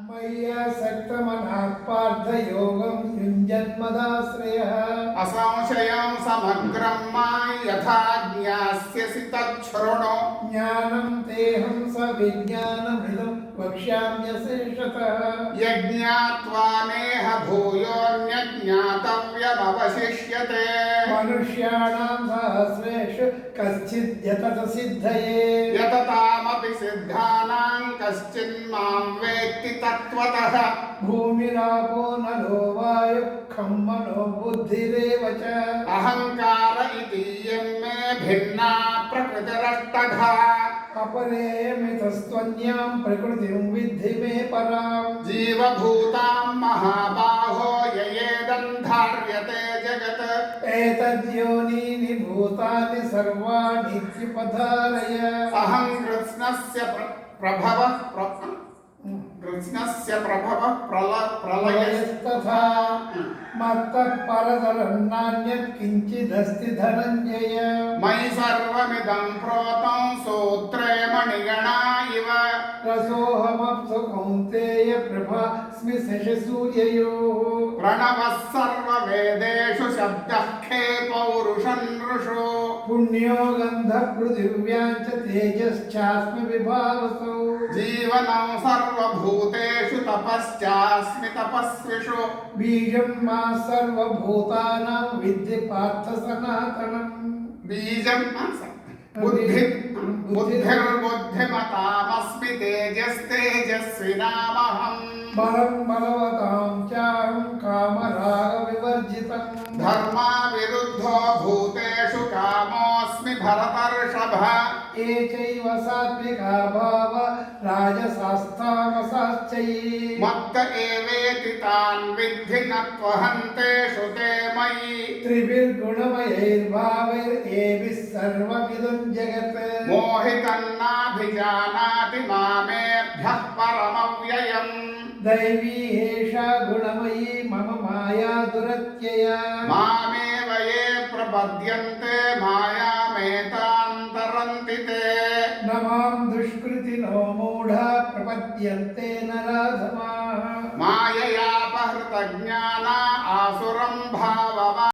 मय्यासक्तमनाः युञ्जन्मदाश्रयः असंशयं समग्रं मां यथा ज्ञास्यसि तच्छृणु ज्ञानं तेऽहं सविज्ञानमिदं वक्ष्याम्यशेषतः यज्ञात्वा नेह भूयोऽन्यज्ञातव्यमवशिष्यते मनुष्याणां सहस्रेषु कश्चिद् यतत सिद्धये यततामपि सिद्धानां कश्चिन्मां वेत्ति तत्त्वतः भूमिरापो नलो वायुः खं मनो बुद्धिरेव च अहंकार इतीयं मे भिन्ना प्रकृतिरष्टधा अपरेयमितस्त्वन्यां प्रकृतिं विद्धि मे पराम् जीवभूतां महाबाहो ययेदन्धार्यते जगत् एतद्योनीनि भूतानि सर्वाणि त्रिपधारय अहं कृष्णस्य प्रभवः प्रलयस्तथा मत्तः परतरं नान्यत् किञ्चिदस्ति धनञ्जय मयि सर्वमिदं प्रोतं सूत्रे मणिगणा इव रसोऽहमप्सु कौन्तेय प्रभास्मि शशिसूर्ययोः प्रणवः सर्ववेदेषु शब्दः खे पौरुषं नृषु पुण्यो गन्धः पृथिव्यां च तेजश्चास्मि विभावसौ जीवनं सर्वभूतेषु तपश्चास्मि तपस्विषु बीजं मा सर्वभूतानां विद्धि पार्थ सनातनम् बीजं बुद्धिर्बुद्धिमतामस्मि तेजस्तेजस्विनामहम् बलं बलवतां चाहं कामरागविवर्जितं धर्माविरुद्धो भूतेषु कामोऽस्मि भरतर्षभ ये चैव सात्विका भाव राजसास्तामसाश्चैव मत्त एवेति तान् विद्धि न त्वहन्तेषु ते मयि त्रिभिर्गुणमयैर्भावैरेभिः सर्वमिदं जगत् मोहितन्नाभिजानाति मामेभ्यः परमव्ययम् दैवी एषा गुणमयी मम माया दुरत्यया मामेव ये प्रपद्यन्ते मायामेतान्तरन्ति ते न मां दुष्कृतिनो मूढा प्रपद्यन्ते नराधमाः माययापहृतज्ञाना आसुरं भाव